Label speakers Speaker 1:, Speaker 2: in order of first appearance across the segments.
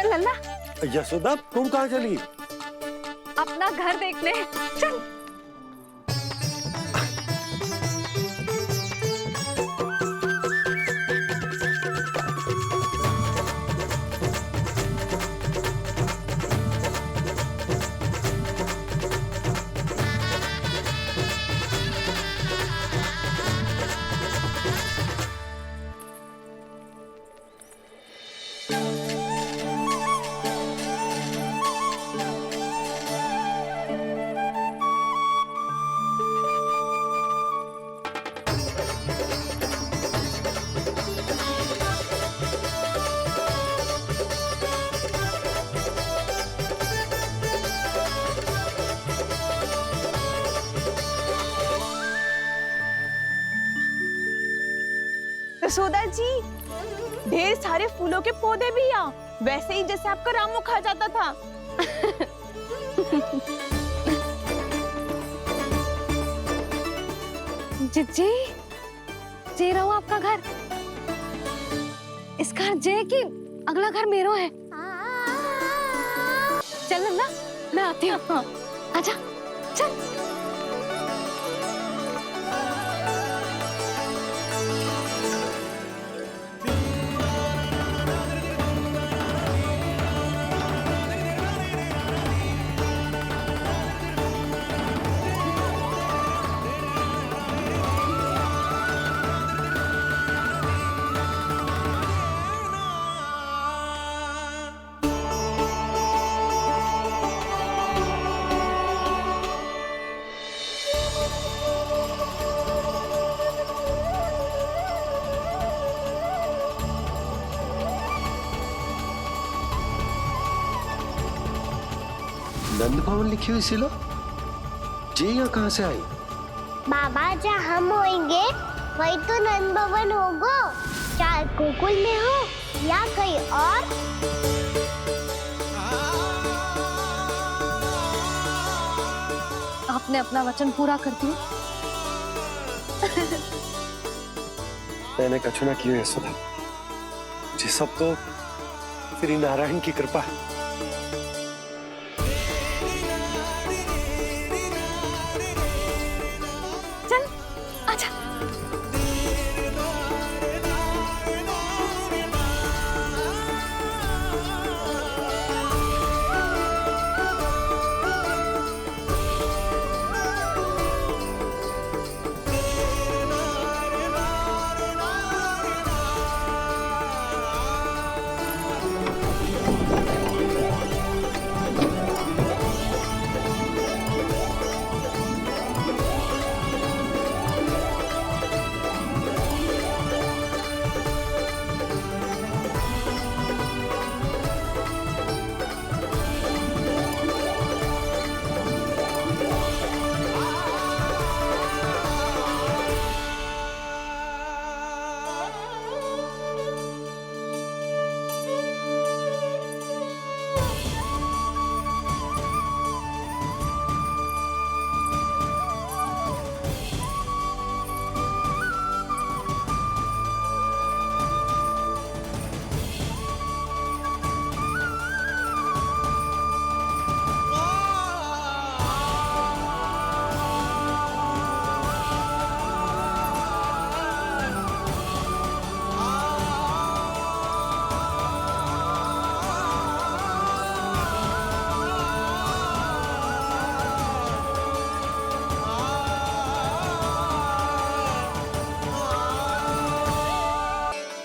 Speaker 1: चल लल्ला।
Speaker 2: यशोदा तुम कहाँ चली?
Speaker 1: अपना घर देखने चल।
Speaker 3: यशोदा जी, ढेर सारे फूलों के पौधे भी यहाँ, वैसे ही जैसे आपका रामू खा जाता था।
Speaker 1: जी जे रहो आपका घर। इसका घर जे कि अगला घर मेरो है। चल लल्ला, मैं आती हूँ। आजा चल।
Speaker 2: नंद भवन लिखी हुई सिलो, जी यहाँ कहाँ से आई?
Speaker 4: बाबा, जहाँ हम होंगे वही तो नंद भवन होगा। चाहे गोकुल में हो या कहीं और।
Speaker 1: आपने अपना वचन पूरा कर दिया।
Speaker 2: मैंने कछु ना किया यशोदा, ये सब तो श्री नारायण की कृपा है।
Speaker 1: चल आजा।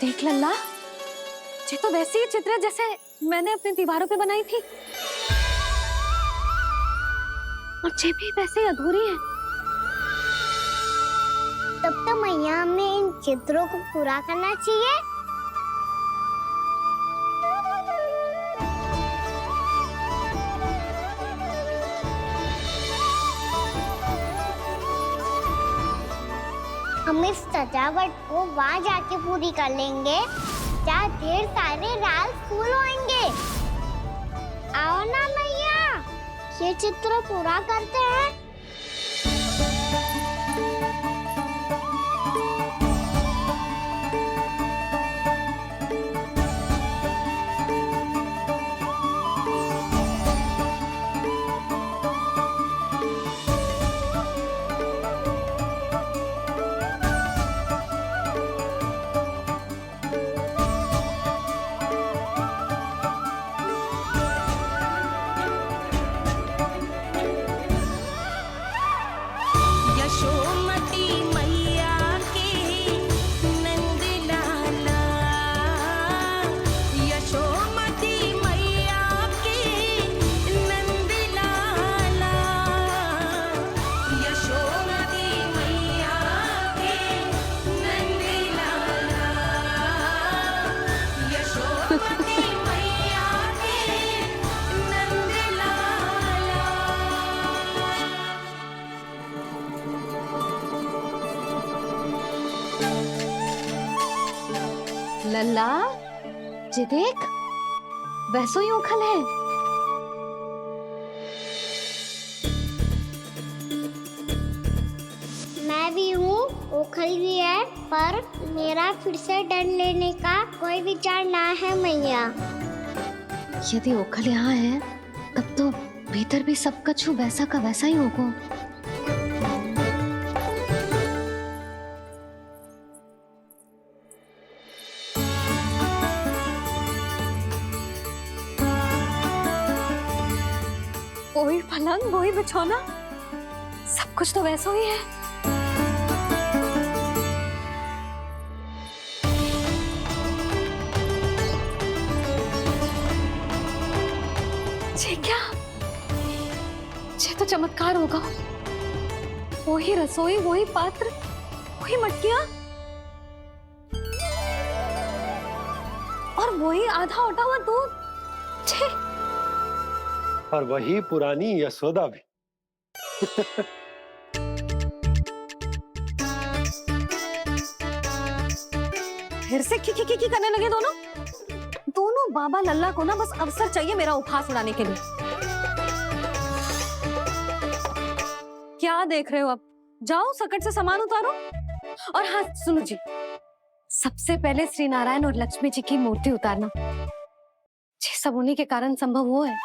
Speaker 1: देख लल्ला, ये तो वैसी ही चित्र है जैसे मैंने अपनी दीवारों पे बनाई थी, और ये भी वैसे ही अधूरी है।
Speaker 4: तब तो मैया हमें इन चित्रों को पूरा करना चाहिए। हम इस सजावट को वहाँ जाके पूरी कर लेंगे जहाँ ढेर सारे लाल फूल होंगे। आओ ना मैया, ये चित्र पूरा करते हैं।
Speaker 1: लल्ला, ये देख, वैसो ही उखल है।
Speaker 4: मैं भी हूँ, ओखल भी है, पर मेरा फिर से डर लेने का कोई विचार ना है मैया।
Speaker 1: यदि ओखल यहाँ है, तब तो भीतर भी सब कछु वैसा का वैसा ही होगा। वही पलंग, वही बिछौना, सब कुछ तो वैसा ही है। ये क्या? ये तो चमत्कार होगा। वही रसोई, वही पात्र, वही मटकियां और वही आधा उटा हुआ दूध। छे!
Speaker 2: और वही पुरानी यशोदा भी।
Speaker 1: फिर से की करने लगे दोनों। दोनों बाबा लल्ला को ना बस अवसर चाहिए मेरा उपहास उड़ाने के लिए। क्या देख रहे हो? अब जाओ, सकट से सामान उतारो। और हाँ सुनो जी, सबसे पहले श्री नारायण और लक्ष्मी जी की मूर्ति उतारना। ये सब उन्हीं के कारण संभव हुआ है।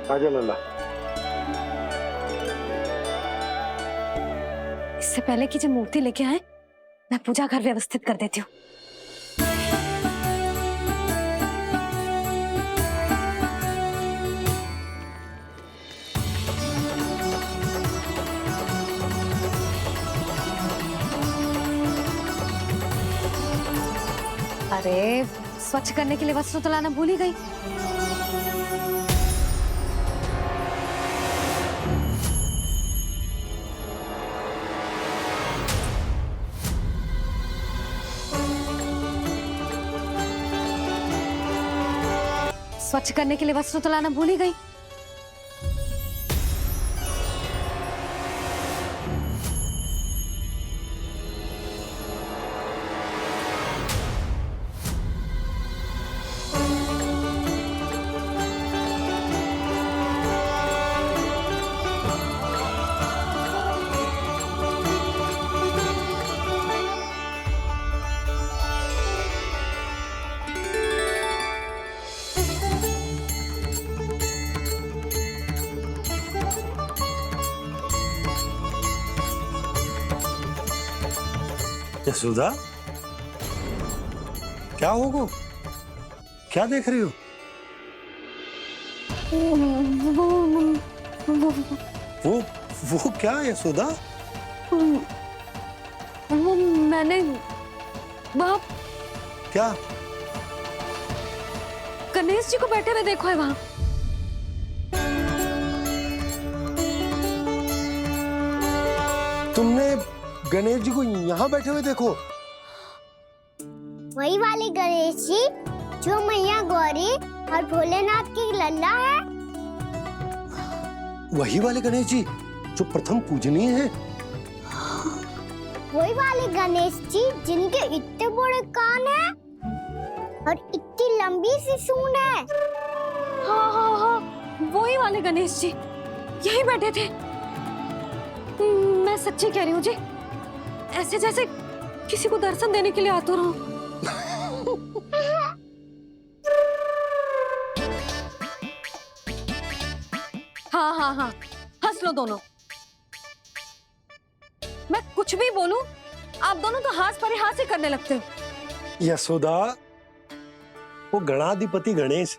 Speaker 2: आजा लल्ला।
Speaker 1: इससे पहले कि जो मूर्ति लेके आए, मैं पूजा घर व्यवस्थित कर देती हूँ। अरे, स्वच्छ करने के लिए वस्त्र तो लाना भूल ही गई। स्वच्छ करने के लिए वस्त्र तो लाना भूल ही गई।
Speaker 2: यशोदा, क्या होगा? क्या देख रही हो? वो क्या यशोदा?
Speaker 1: वो मैंने बाप
Speaker 2: क्या?
Speaker 1: गणेश जी को बैठे हुए देखो है वहां।
Speaker 2: तुमने गणेश जी को यहाँ बैठे हुए देखो?
Speaker 4: वही वाले गणेश जी जो मैया गौरी और भोलेनाथ की लल्ला है।
Speaker 2: वही वाले गणेश जी जो प्रथम पूजनीय है।
Speaker 4: वही वाले गणेश जी जिनके इतने बड़े कान हैं और इतनी लंबी सी सूंड है।
Speaker 1: हाँ हाँ हाँ, वही वाले गणेश जी यही बैठे थे। मैं सच्ची कह रही हूँ जी, ऐसे जैसे किसी को दर्शन देने के लिए आतुर हूँ। हाँ हाँ हाँ, हंस लो दोनों। मैं कुछ भी बोलूं, आप दोनों तो हास परिहास ही करने लगते हो।
Speaker 2: यशोदा, वो गणाधिपति गणेश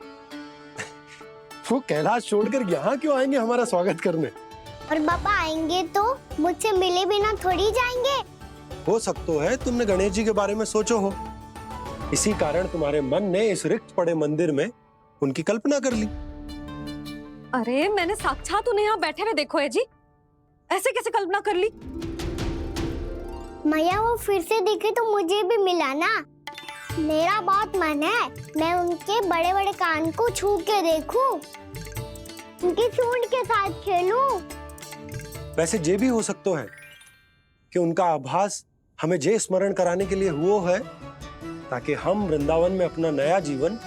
Speaker 2: वो कैलाश छोड़कर यहाँ क्यों आएंगे हमारा स्वागत करने?
Speaker 4: और बाबा आएंगे तो मुझसे मिले बिना थोड़ी जाएंगे।
Speaker 2: हो सकता है तुमने गणेश जी के बारे में सोचो हो, इसी कारण तुम्हारे मन ने इस रिक्त पड़े मंदिर में उनकी कल्पना कर ली।
Speaker 1: अरे मैंने साक्षात उन्हें यहाँ बैठे हुए देखो है जी, ऐसे कैसे कल्पना कर ली?
Speaker 4: मैया वो फिर से दिखे तो मुझे भी मिला ना। मेरा बहुत मन है मैं उनके बड़े बड़े कान को छू के देखूं, उनकी सूंड के साथ खेलूं।
Speaker 2: वैसे ये भी हो सकता है कि उनका आभास हमें जे स्मरण कराने के लिए हुआ है ताकि हम वृंदावन में अपना नया जीवन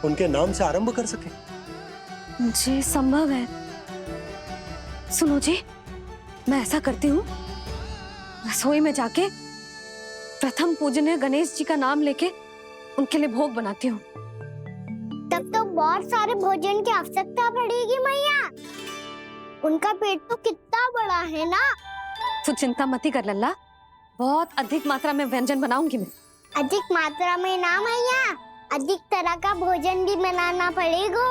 Speaker 2: उनके नाम से आरंभ कर सके।
Speaker 1: जी संभव है। सुनो जी, मैं ऐसा करती हूँ, रसोई में जाके प्रथम पूजनीय गणेश जी का नाम लेके उनके लिए भोग बनाती हूँ।
Speaker 4: तब तो बहुत सारे भोजन की आवश्यकता पड़ेगी मैया। उनका पेट तो कितना बड़ा है ना।
Speaker 1: तू चिंता मत ही कर लल्ला, बहुत अधिक मात्रा में व्यंजन बनाऊंगी मैं।
Speaker 4: अधिक मात्रा में ना मैया, अधिक तरह का भोजन भी बनाना पड़ेगा।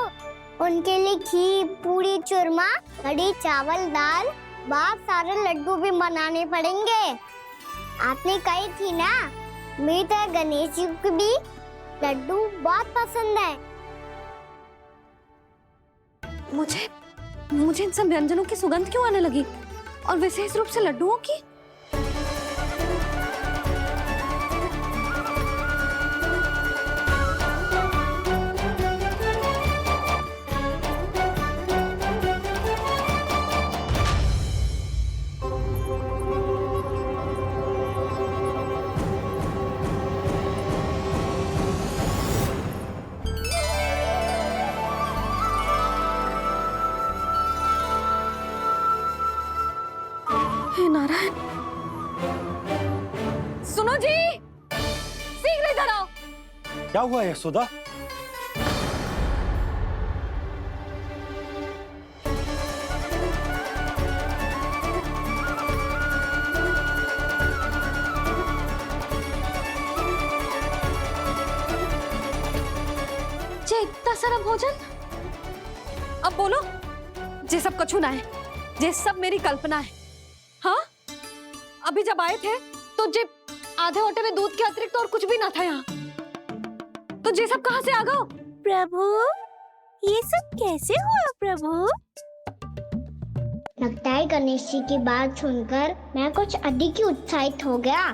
Speaker 4: उनके लिए खीर, पूरी, चूरमा, कढ़ी, चावल, दाल, बहुत सारे लड्डू भी बनाने पड़ेंगे। आपने कही थी ना, मेरी तरह गणेश जी को भी लड्डू बहुत पसंद है।
Speaker 1: मुझे इन सब व्यंजनों की सुगंध क्यों आने लगी, और विशेष रूप से लड्डुओं की? हे नारायण, सुनो जी, शीघ्र इधर आओ।
Speaker 2: क्या हुआ यशोदा?
Speaker 1: जे इतना सारा भोजन, अब बोलो, जे सब कछु ना है, जे सब मेरी कल्पना है। हाँ, अभी जब आए थे तो जे आधे ओटे में दूध के अतिरिक्त और कुछ भी ना था यहाँ, तो जे सब कहाँ से आ गए?
Speaker 3: प्रभु, ये सब कैसे हुआ प्रभु?
Speaker 4: लगता है गणेश जी की बात सुनकर मैं कुछ अधिक ही उत्साहित हो गया,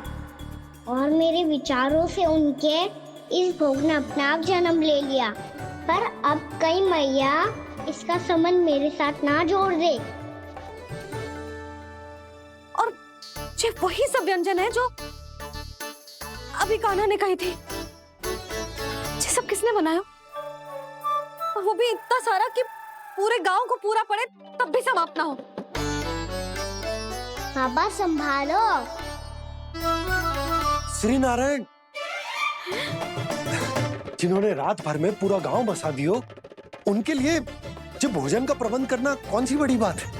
Speaker 4: और मेरे विचारों से उनके इस भोग ने अपने आप जन्म ले लिया। पर अब कहीं मैया इसका संबंध मेरे साथ ना जोड़ दे।
Speaker 1: और जे वही सब व्यंजन है जो अभी कान्हा ने कही थी, ये सब किसने बनाया? और वो भी इतना सारा कि पूरे गांव को पूरा पड़े तब भी समाप्त ना हो।
Speaker 4: बाबा संभालो।
Speaker 2: श्री नारायण, जिन्होंने रात भर में पूरा गांव बसा दियो, उनके लिए जो भोजन का प्रबंध करना कौन सी बड़ी बात है?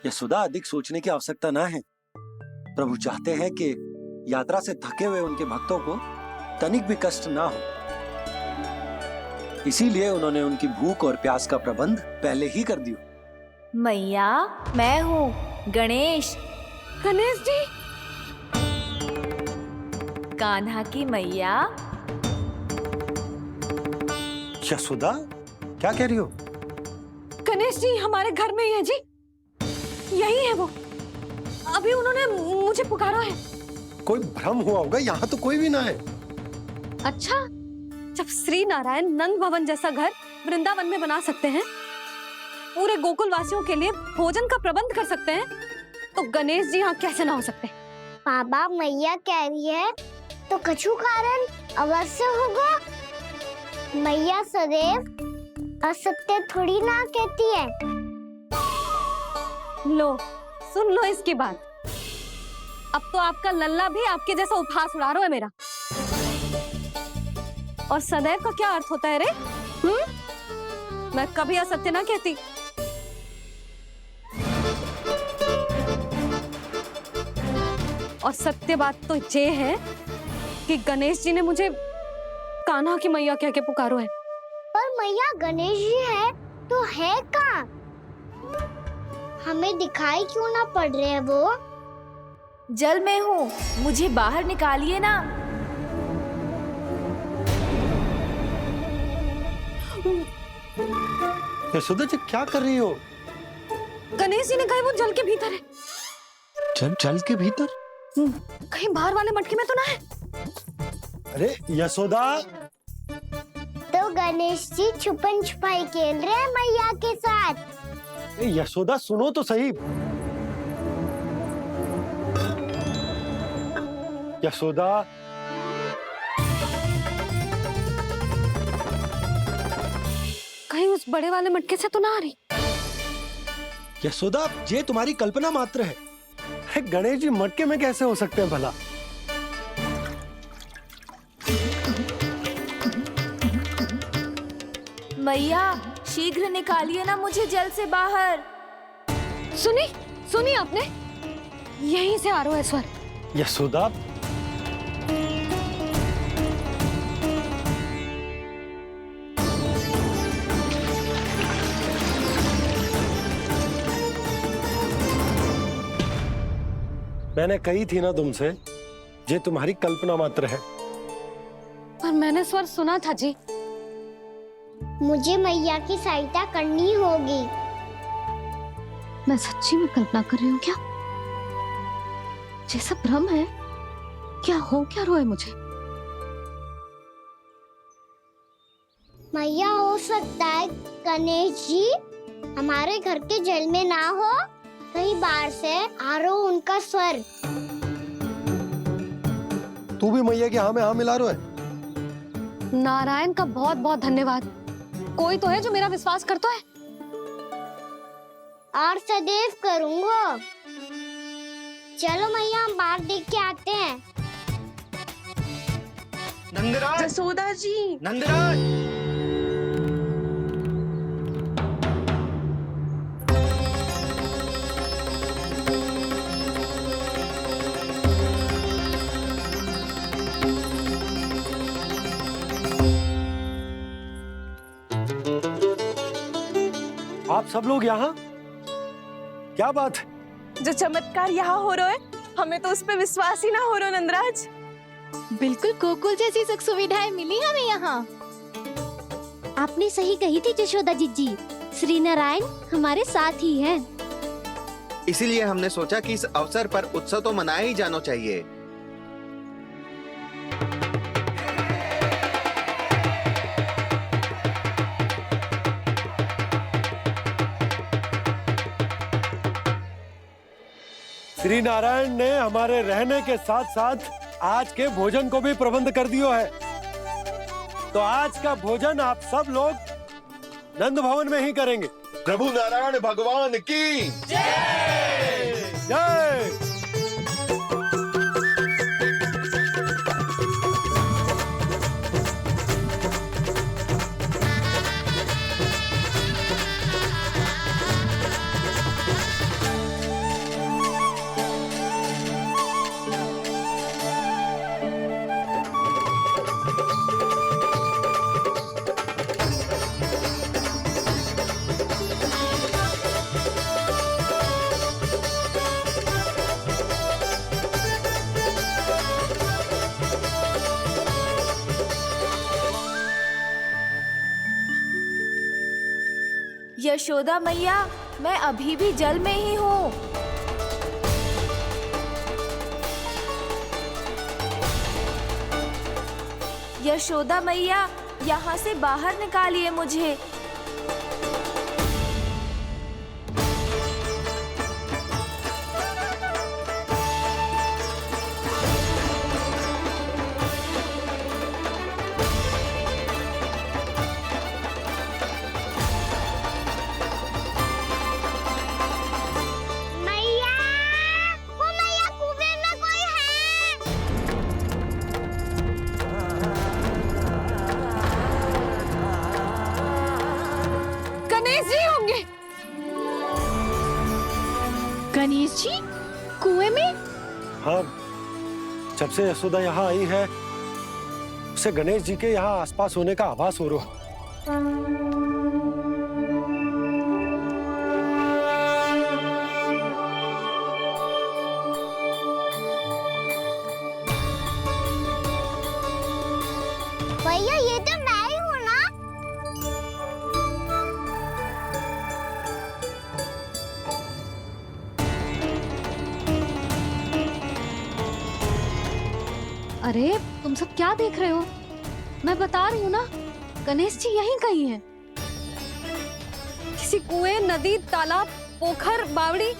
Speaker 2: यशोदा, अधिक सोचने की आवश्यकता ना है। प्रभु चाहते हैं कि यात्रा से थके हुए उनके भक्तों को तनिक भी कष्ट ना हो, इसीलिए उन्होंने उनकी भूख और प्यास का प्रबंध पहले ही कर दिया।
Speaker 3: मैया, मैं हूँ गणेश।
Speaker 1: गणेश जी,
Speaker 3: कान्हा की मैया।
Speaker 2: यशोदा, क्या कह रही हो?
Speaker 1: गणेश जी हमारे घर में ही है जी, यही है वो। अभी उन्होंने मुझे पुकारा है।
Speaker 2: कोई भ्रम हुआ होगा, यहाँ तो कोई भी ना है।
Speaker 1: अच्छा, जब श्री नारायण नंद भवन जैसा घर वृंदावन में बना सकते हैं, पूरे गोकुल वासियों के लिए भोजन का प्रबंध कर सकते हैं, तो गणेश जी यहाँ कैसे ना हो सकते?
Speaker 4: बाबा, मैया कह रही है तो कछु कारण अवश्य होगा। मैया सदैव असत्य थोड़ी ना कहती है।
Speaker 1: लो, सुन लो इसकी बात। अब तो आपका लल्ला भी आपके जैसा उपहास उड़ा रहा है मेरा। और सदैव का क्या अर्थ होता है रे? मैं कभी असत्य ना कहती। और सत्य बात तो ये है कि गणेश जी ने मुझे कान्हा की मैया कह के पुकारो है।
Speaker 4: पर मैया, गणेश जी है तो है कहाँ? हमें दिखाई क्यों ना पड़ रहे हैं वो?
Speaker 3: जल में हूँ, मुझे बाहर निकालिए ना।
Speaker 2: यशोदा जी, क्या कर रही हो?
Speaker 1: गणेश जी ने कहा वो जल के भीतर है।
Speaker 2: जल के भीतर?
Speaker 1: कहीं बाहर वाले मटके में तो ना है?
Speaker 2: अरे यशोदा!
Speaker 4: तो गणेश जी छुपन छुपाई खेल रहे हैं मैया के साथ।
Speaker 2: यशोदा, सुनो तो सही। यशोदा,
Speaker 1: कहीं उस बड़े वाले मटके से तो ना आ रही।
Speaker 2: यशोदा, ये तुम्हारी कल्पना मात्र है। अरे गणेश जी मटके में कैसे हो सकते हैं भला?
Speaker 3: मैया शीघ्र निकालिए ना मुझे जल से बाहर।
Speaker 1: सुनी आपने? यहीं से आ रहा है स्वर।
Speaker 2: यशोदा, मैंने कही थी ना तुमसे, ये तुम्हारी कल्पना मात्र है।
Speaker 1: पर मैंने स्वर सुना था जी।
Speaker 4: मुझे मैया की सहायता करनी होगी।
Speaker 1: मैं सच्ची में कल्पना कर रही हूँ क्या? जैसा भ्रम है क्या? हो क्या रहा है मुझे?
Speaker 4: मैया, हो सकता है गणेश जी हमारे घर के जल में ना हो, कहीं बाहर से आ रहा हो उनका स्वर।
Speaker 2: तू भी मैया की हाँ में हाँ मिला रहा है।
Speaker 1: नारायण का बहुत बहुत धन्यवाद। कोई तो है जो मेरा विश्वास करता है।
Speaker 4: और सदैव करूंगा। चलो मैया, हम बाहर देख के आते हैं।
Speaker 5: नंदराज,
Speaker 3: जसोदा जी।
Speaker 5: नंदराज,
Speaker 2: आप सब लोग यहाँ? क्या बात है?
Speaker 3: जो चमत्कार यहाँ हो रहा है, हमें तो उस पे विश्वास ही ना हो रहा नंदराज।
Speaker 6: बिल्कुल गोकुल जैसी सुख सुविधाएं मिली हमें यहाँ।
Speaker 4: आपने सही कही थी यशोदा जीजी, श्री नारायण हमारे साथ ही हैं।
Speaker 5: इसीलिए हमने सोचा कि इस अवसर पर उत्सव तो मनाया ही जाना चाहिए।
Speaker 2: श्री नारायण ने हमारे रहने के साथ साथ आज के भोजन को भी प्रबंध कर दिया है। तो आज का भोजन आप सब लोग नंद भवन में ही करेंगे।
Speaker 5: प्रभु नारायण भगवान की
Speaker 2: जय।
Speaker 3: यशोदा मैया, मैं अभी भी जल में ही हूँ। यशोदा मैया, यहाँ से बाहर निकालिए मुझे।
Speaker 4: मैया, वो मैया, कुएं में कोई है।
Speaker 1: गणेश जी होंगे।
Speaker 6: गणेश जी कुएं में?
Speaker 2: हाँ, जब से यशोदा यहाँ आई है उसे गणेश जी के यहाँ आसपास होने का आभास हो रहा।
Speaker 4: भैया, ये तो मैं ही हूँ ना।
Speaker 1: अरे तुम सब क्या देख रहे हो? मैं बता रही हूँ ना, गणेश जी यहीं कहीं हैं। किसी कुएं, नदी, तालाब, पोखर, बावड़ी,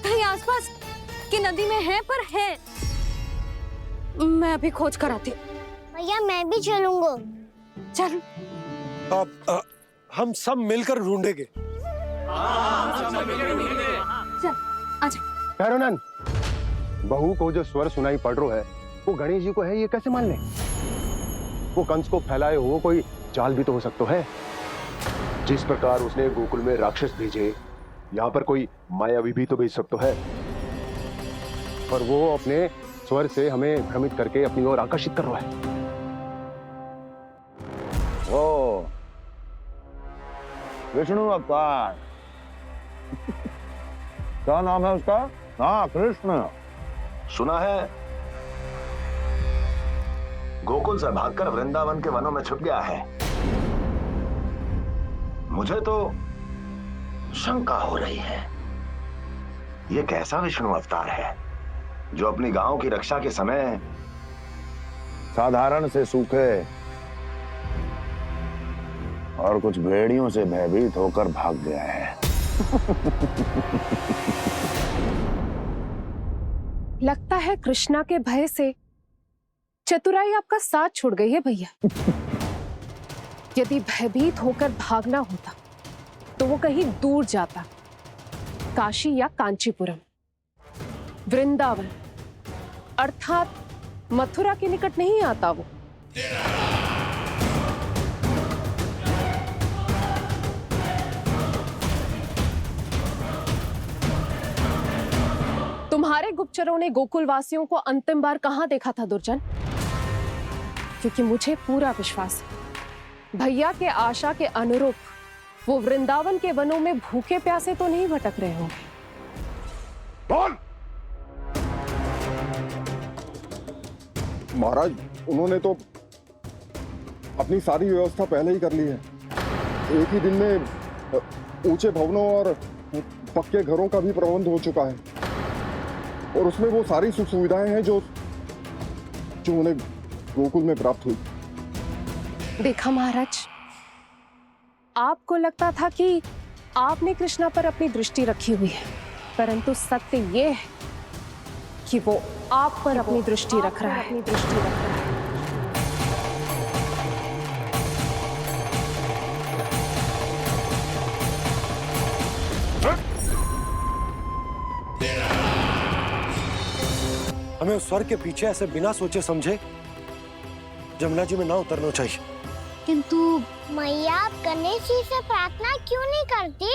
Speaker 1: कहीं आसपास की नदी में है, पर है। मैं अभी खोज कर आती हूँ।
Speaker 4: भैया, मैं भी चलूंगा।
Speaker 1: चल।
Speaker 2: हम सब मिलकर ढूंढेंगे।
Speaker 1: चल आजा।
Speaker 7: भैरवनंद, बहू को जो स्वर सुनाई पड़ रहा है वो गणेश जी को है, ये कैसे मान ले? वो कंस को फैलाए हो कोई चाल भी तो हो सकता है। जिस प्रकार उसने गोकुल में राक्षस भेजे, यहाँ पर कोई मायावी भी तो भेज सकता है। पर वो अपने स्वर से हमें भ्रमित करके अपनी ओर आकर्षित कर रहा है।
Speaker 8: ओ विष्णु अवतार। क्या नाम है उसका? हाँ, कृष्ण।
Speaker 9: सुना है गोकुल से भागकर वृंदावन के वनों में छुप गया है। मुझे तो शंका हो रही है, ये कैसा विष्णु अवतार है जो अपनी गांव की रक्षा के समय
Speaker 8: साधारण से सूखे और कुछ भेड़ियों से भयभीत होकर भाग गया है।
Speaker 10: लगता है कृष्णा के भय से चतुराई आपका साथ छोड़ गई है भैया। यदि भयभीत होकर भागना होता तो वो कहीं दूर जाता, काशी या कांचीपुरम, वृंदावन अर्थात मथुरा के निकट नहीं आता वो। तुम्हारे गुप्तचरों ने गोकुल वासियों को अंतिम बार कहां देखा था दुर्जन? क्योंकि मुझे पूरा विश्वास है भैया के आशा के अनुरूप वो वृंदावन के वनों में भूखे प्यासे तो नहीं भटक रहे होंगे।
Speaker 7: बोल! महाराज, उन्होंने तो अपनी सारी व्यवस्था पहले ही कर ली है। एक ही दिन में ऊंचे भवनों और पक्के घरों का भी प्रबंध हो चुका है, और उसमें वो सारी सुख सुविधाएं हैं जो उन्हें गोकुल में प्राप्त हुई।
Speaker 10: देखा महाराज, आपको लगता था कि आपने कृष्णा पर अपनी दृष्टि रखी हुई है, परंतु सत्य ये है कि वो आप पर अपनी दृष्टि रख रहा है।
Speaker 2: हमें उस स्वर के पीछे ऐसे बिना सोचे समझे जमुना जी में ना उतरना चाहिए।
Speaker 4: किंतु मैया, आप गणेश जी से प्रार्थना क्यों नहीं करती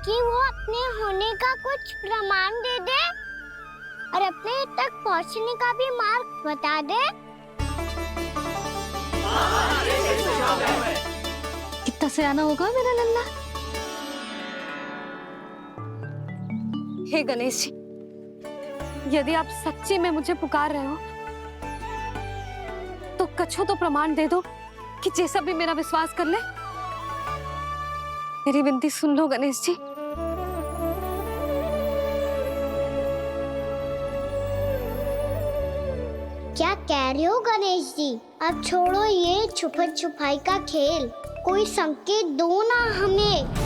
Speaker 4: कि वो अपने होने का कुछ प्रमाण दे दे और अपने तक पहुंचने का भी मार्ग बता दे?
Speaker 1: कितना सयाना होगा मेरा लल्ला। हे गणेश जी, यदि आप सच्ची में मुझे पुकार रहे हो तो कछो तो प्रमाण दे दो कि जैसा भी मेरा विश्वास कर ले। मेरी विनती सुन लो गणेश जी।
Speaker 4: क्या कह रहे हो गणेश जी? अब छोड़ो ये छुपन छुपाई का खेल, कोई संकेत दो ना हमें।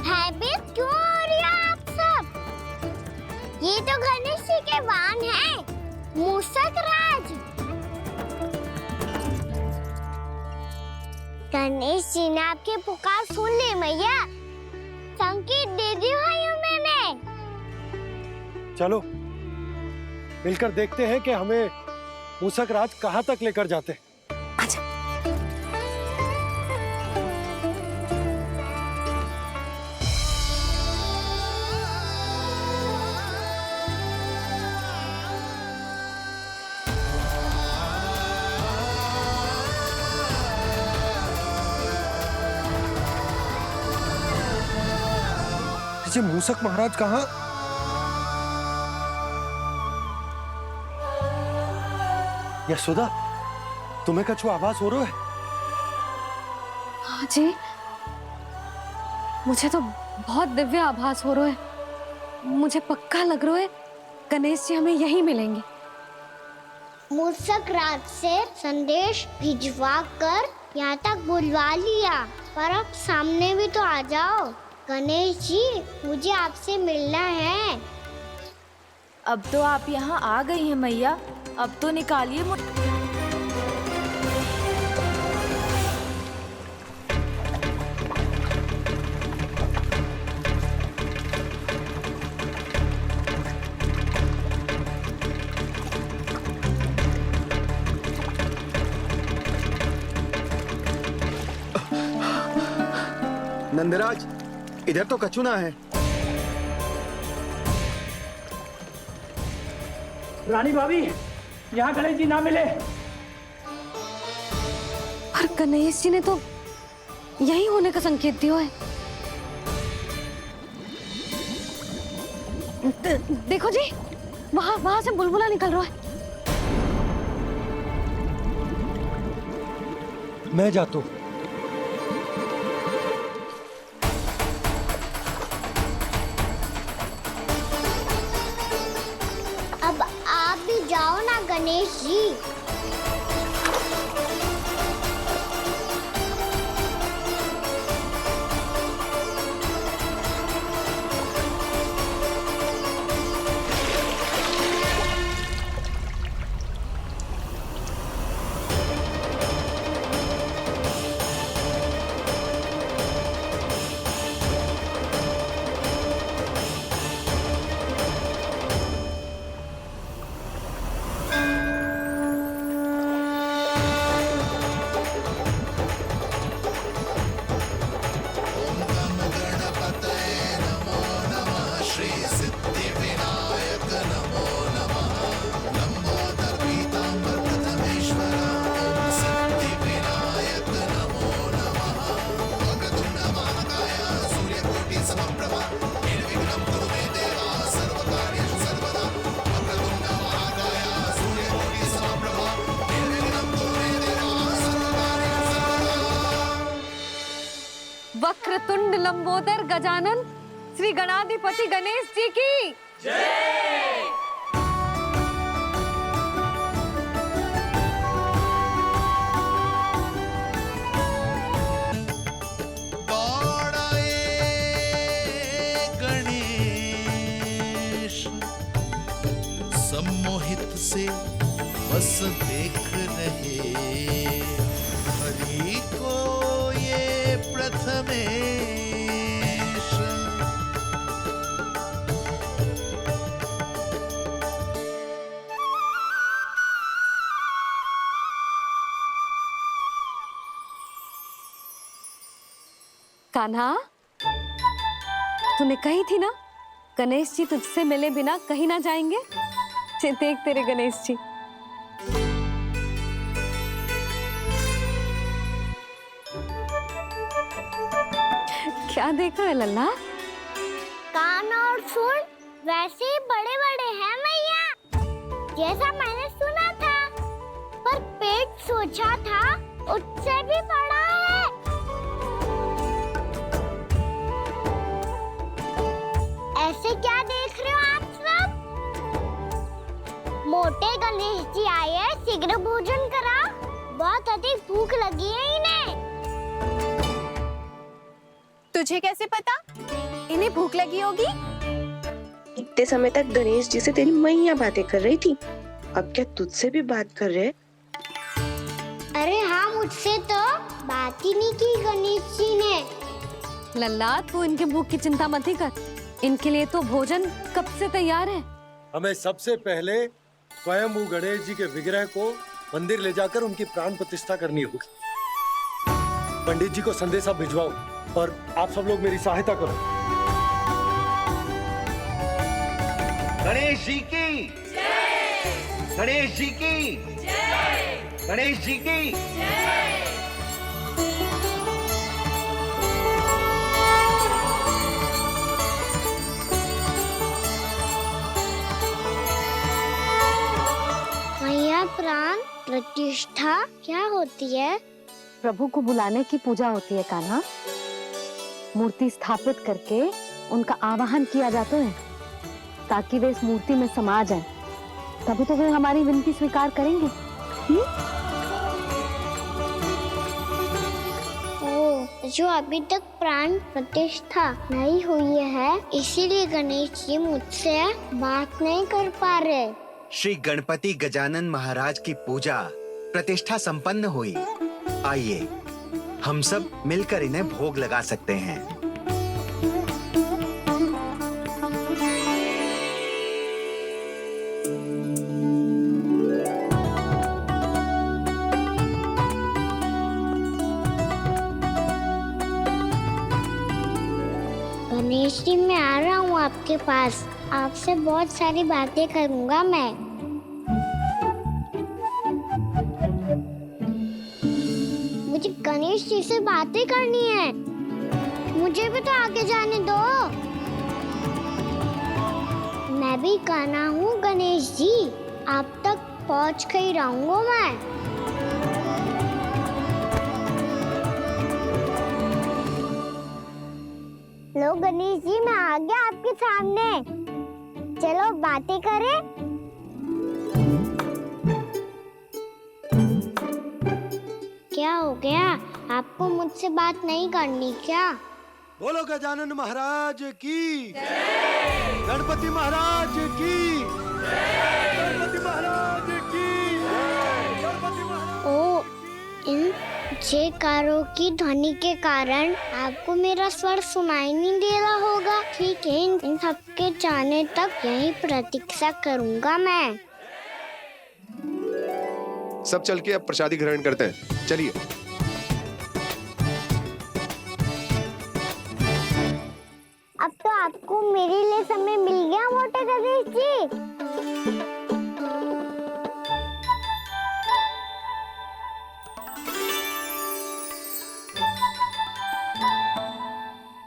Speaker 4: भयभीत क्यों हो रही हो आप सब? ये तो गणेश जी के वाहन हैं, मूषक राज। गणेश जी ने आपकी पुकार सुन ली मैया, संकेत दे दी भाइयों मैंने।
Speaker 2: चलो मिलकर देखते हैं कि हमें मूषक राज कहां तक लेकर जाते हैं।
Speaker 1: आजा।
Speaker 2: ये मूषक महाराज कहाँ? यशोदा, तुम्हें कछु आभास हो रहा है?
Speaker 1: हाँ जी, मुझे तो बहुत दिव्य आभास हो रहा है। मुझे पक्का लग रहा है गणेश जी हमें यहीं मिलेंगे।
Speaker 4: मूसक रात से संदेश भिजवा कर यहाँ तक बुलवा लिया, पर अब सामने भी तो आ जाओ। गणेश जी, मुझे आपसे मिलना है।
Speaker 3: अब तो आप यहाँ आ गई हैं मैया, अब तो निकालिए
Speaker 5: नंदराज, इधर तो कछुना है।
Speaker 11: रानी भाभी, यहाँ गणेश जी ना मिले।
Speaker 1: पर गणेश जी ने तो यही होने का संकेत दिया है। देखो जी, वहां से बुलबुला निकल रहा है।
Speaker 2: मैं जाता हूँ।
Speaker 4: अब आप भी जाओ ना गणेश जी।
Speaker 1: वक्रतुंड लंबोदर गजानन श्री गणाधिपति गणेश जी की जय।
Speaker 12: गणेश सम्मोहित से बस देख रहे हरि को ये प्रथमेश।
Speaker 1: कान्हा, तूने कही थी ना गणेश जी तुझसे मिले बिना कहीं ना जाएंगे। देख तेरे गणेश जी। क्या देख रहा है लल्ला?
Speaker 4: कान और सुन वैसे ही बड़े बड़े हैं मैया, जैसा मैंने सुना था, पर पेट सोचा था उससे भी बड़ा है। ऐसे क्या देख रहे हो आप सब? मोटे गणेश जी आए हैं, शीघ्र भोजन करा, बहुत अधिक भूख लगी है इन्हें।
Speaker 3: तुझे कैसे पता इन्हें भूख लगी होगी?
Speaker 13: इतने समय तक गणेश जी से तेरी मैया बातें कर रही थी, अब क्या तुझसे भी बात कर रहे?
Speaker 4: अरे हाँ, मुझसे तो बात ही नहीं की गणेश जी ने।
Speaker 1: लल्ला, तू इनके भूख की चिंता मत ही कर, इनके लिए तो भोजन कब से तैयार है।
Speaker 2: हमें सबसे पहले स्वयं गणेश जी के विग्रह को मंदिर ले जाकर उनकी प्राण प्रतिष्ठा करनी होगी। पंडित जी को संदेशा भिजवाओ और आप सब लोग मेरी सहायता करो।
Speaker 9: गणेश जी की जय। गणेश जी की जय। गणेश जी की जय।
Speaker 4: मैया, प्राण प्रतिष्ठा क्या होती है?
Speaker 1: प्रभु को बुलाने की पूजा होती है कान्हा। मूर्ति स्थापित करके उनका आवाहन किया जाता है ताकि वे इस मूर्ति में समा जाएं तभी तो वे हमारी विनती स्वीकार करेंगे।
Speaker 4: जो अभी तक प्राण प्रतिष्ठा नहीं हुई है, इसीलिए गणेश जी मुझसे बात नहीं कर पा रहे।
Speaker 5: श्री गणपति गजानन महाराज की पूजा प्रतिष्ठा संपन्न हुई। आइए हम सब मिलकर इन्हें भोग लगा सकते हैं।
Speaker 4: गणेश जी, मैं आ रहा हूँ आपके पास। आपसे बहुत सारी बातें करूँगा मैं। मुझे गणेश जी से बातें करनी है। मुझे भी तो आगे जाने दो। मैं भी कान्हा हूँ गणेश जी, आप तक पहुँच कर ही रहूँगा मैं। लो गणेश जी, मैं आ गया आपके सामने। चलो बातें करें। क्या हो गया? आपको मुझसे बात नहीं करनी क्या?
Speaker 2: बोलो गजानन महाराज की, गणपति महाराज की, गणपति महाराज की, गणपति महाराज।
Speaker 4: ओ, इन जयकारों की ध्वनि के कारण आपको मेरा स्वर सुनाई नहीं दे रहा होगा। ठीक है, इन सबके जाने तक यही प्रतीक्षा करूंगा मैं।
Speaker 7: सब चल के अब प्रसादी ग्रहण करते हैं। चलिए।
Speaker 4: अब तो आपको मेरे लिए समय मिल गया मोटे गणेश जी।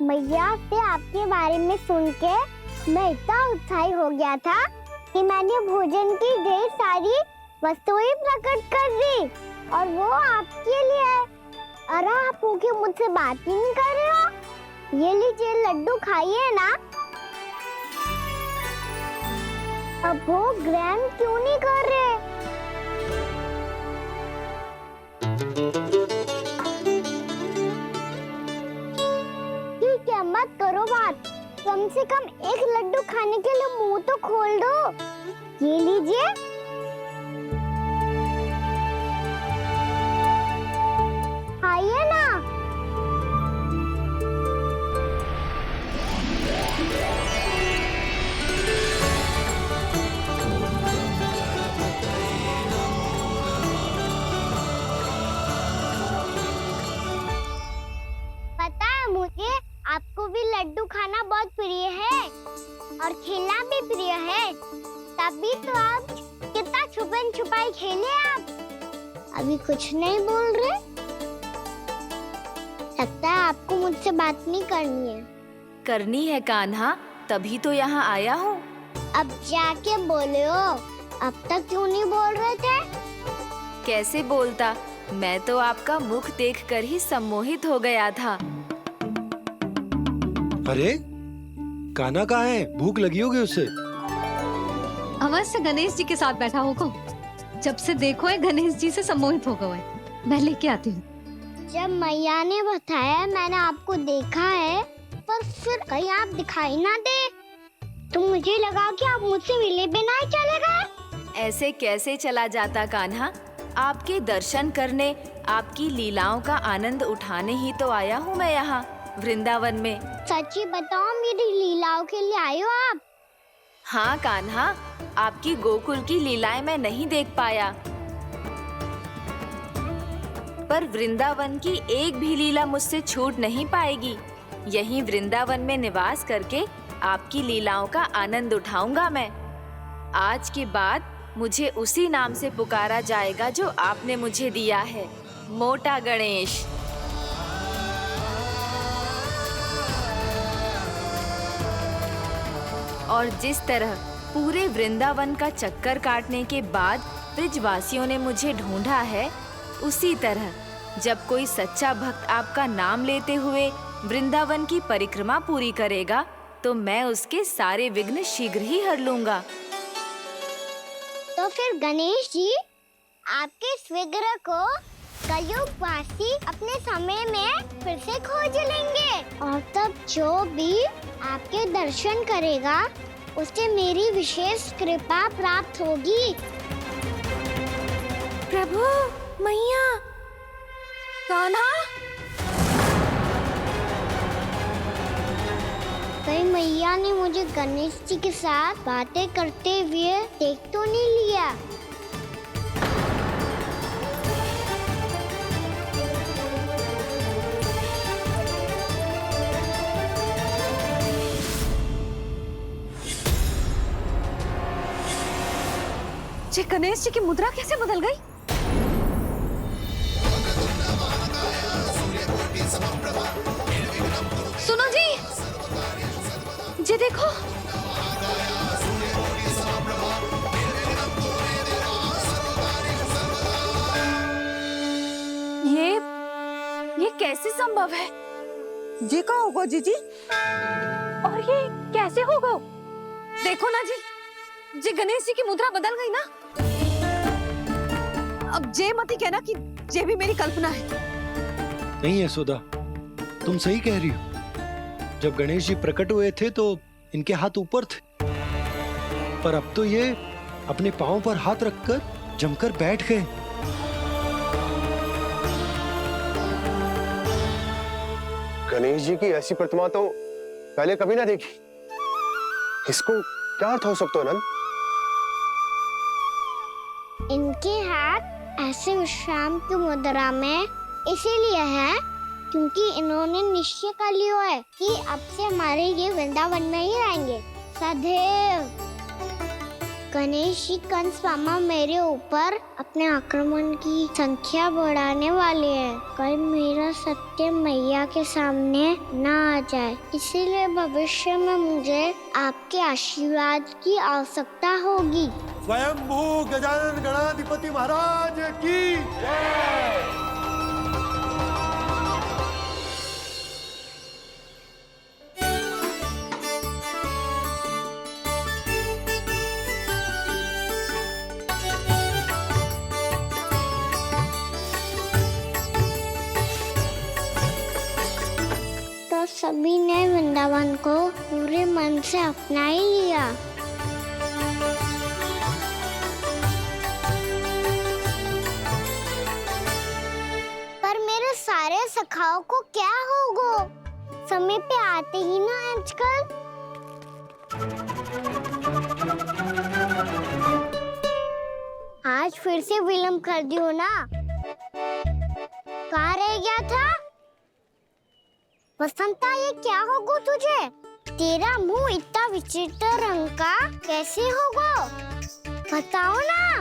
Speaker 4: मैया से आपके बारे में सुन के मैं इतना उत्साही हो गया था कि मैंने भोजन की ढेर सारी वस्तुएं प्रकट कर दी, और वो आपके लिए। अरे आप भूखे मुझसे बात ही नहीं कर रहे हो। ये लीजिए लड्डू, खाइए ना। अब वो ग्रहण क्यों नहीं कर रहे? ठीक है, मत करो बात। कम से कम एक लड्डू खाने के लिए मुंह तो खोल दो। ये लीजिए। खाइए ना। पता है मुझे, आपको भी लड्डू खाना बहुत प्रिय है और खेलना भी प्रिय है। तभी तो आप कितना छुपन छुपाई खेले। आप अभी कुछ नहीं बोल रहे। लगता है आपको मुझसे बात नहीं करनी है।
Speaker 6: करनी है कान्हा, तभी तो यहाँ आया हूँ।
Speaker 4: अब जाके बोले हो। अब तक क्यों नहीं बोल रहे थे?
Speaker 6: कैसे बोलता, मैं तो आपका मुख देखकर ही सम्मोहित हो गया था।
Speaker 2: अरे कान्हा कहाँ है? भूख लगी होगी उससे।
Speaker 1: अवश्य गणेश जी के साथ बैठा होगा। जब से देखो है गणेश जी से सम्मोहित हो गए। मैं लेके आती हूँ। जब मैया ने बताया मैंने आपको देखा है, पर फिर कहीं आप दिखाई ना दे, तो मुझे लगा कि आप मुझसे मिले बिना ही चले गए।
Speaker 6: ऐसे कैसे चला जाता कान्हा? आपके दर्शन करने, आपकी लीलाओं का आनंद उठाने ही तो आया हूँ मैं यहाँ वृंदावन में।
Speaker 4: सच्ची बताओ, मेरी लीलाओं के लिए आए हो आप?
Speaker 6: हाँ कान्हा, आपकी गोकुल की लीलाएं मैं नहीं देख पाया, पर वृंदावन की एक भी लीला मुझसे छूट नहीं पाएगी। यहीं वृंदावन में निवास करके आपकी लीलाओं का आनंद उठाऊंगा मैं। आज के बाद मुझे उसी नाम से पुकारा जाएगा जो आपने मुझे दिया है, मोटा गणेश। और जिस तरह पूरे वृंदावन का चक्कर काटने के बाद ब्रिजवासियों ने मुझे ढूंढा है, उसी तरह जब कोई सच्चा भक्त आपका नाम लेते हुए वृंदावन की परिक्रमा पूरी करेगा, तो मैं उसके सारे विघ्न शीघ्र ही हर लूंगा।
Speaker 4: तो फिर गणेश जी आपके इस विग्रह को कलयुग वासी अपने समय में फिर से खोज लेंगे और तब जो भी आपके दर्शन करेगा उसे मेरी विशेष कृपा प्राप्त होगी।
Speaker 1: प्रभु, मैया, कान्हा,
Speaker 4: कहीं मैया ने मुझे गणेश जी के साथ बातें करते हुए देख तो नहीं लिया?
Speaker 1: जी गणेश जी की मुद्रा कैसे बदल गई? सुनो जी, जी देखो, ये कैसे संभव है?
Speaker 3: जी का होगा जीजी?
Speaker 1: और ये कैसे होगा? देखो ना जी गणेश जी की मुद्रा बदल गई ना। अब जे मत ही कहना कि ये भी मेरी कल्पना है।
Speaker 2: नहीं यशोदा, तुम सही कह रही हो। जब गणेश जी प्रकट हुए थे तो इनके हाथ ऊपर थे, पर अब तो ये अपने पांव पर हाथ रखकर जमकर बैठ गए।
Speaker 7: गणेश जी की ऐसी प्रतिमा तो पहले कभी ना देखी। इसको क्या अर्थ हो सकता है नंद?
Speaker 4: इनके हाथ ऐसे विश्राम की मुद्रा में इसीलिए है क्योंकि इन्होंने निश्चय कर लिया है कि अब से हमारे ये वृंदावन में ही रहेंगे सदैव। गणेश जी कंस मामा मेरे ऊपर अपने आक्रमण की संख्या बढ़ाने वाले हैं। कल मेरा सत्य मैया के सामने ना आ जाए, इसीलिए भविष्य में मुझे आपके आशीर्वाद की आवश्यकता होगी।
Speaker 2: स्वयंभू गजानन गणाधिपति महाराज की जय।
Speaker 4: तो सभी ने वृंदावन को पूरे मन से अपना ही लिया। पर मेरे सारे सखाओं को क्या होगा? समय पे आते ही ना आजकल। आज फिर से विलंब कर दियो ना। कहाँ रह गया था? वसंता, ये क्या होगा तुझे? तेरा मुंह इतना विचित्र रंग का कैसे होगा? बताओ ना।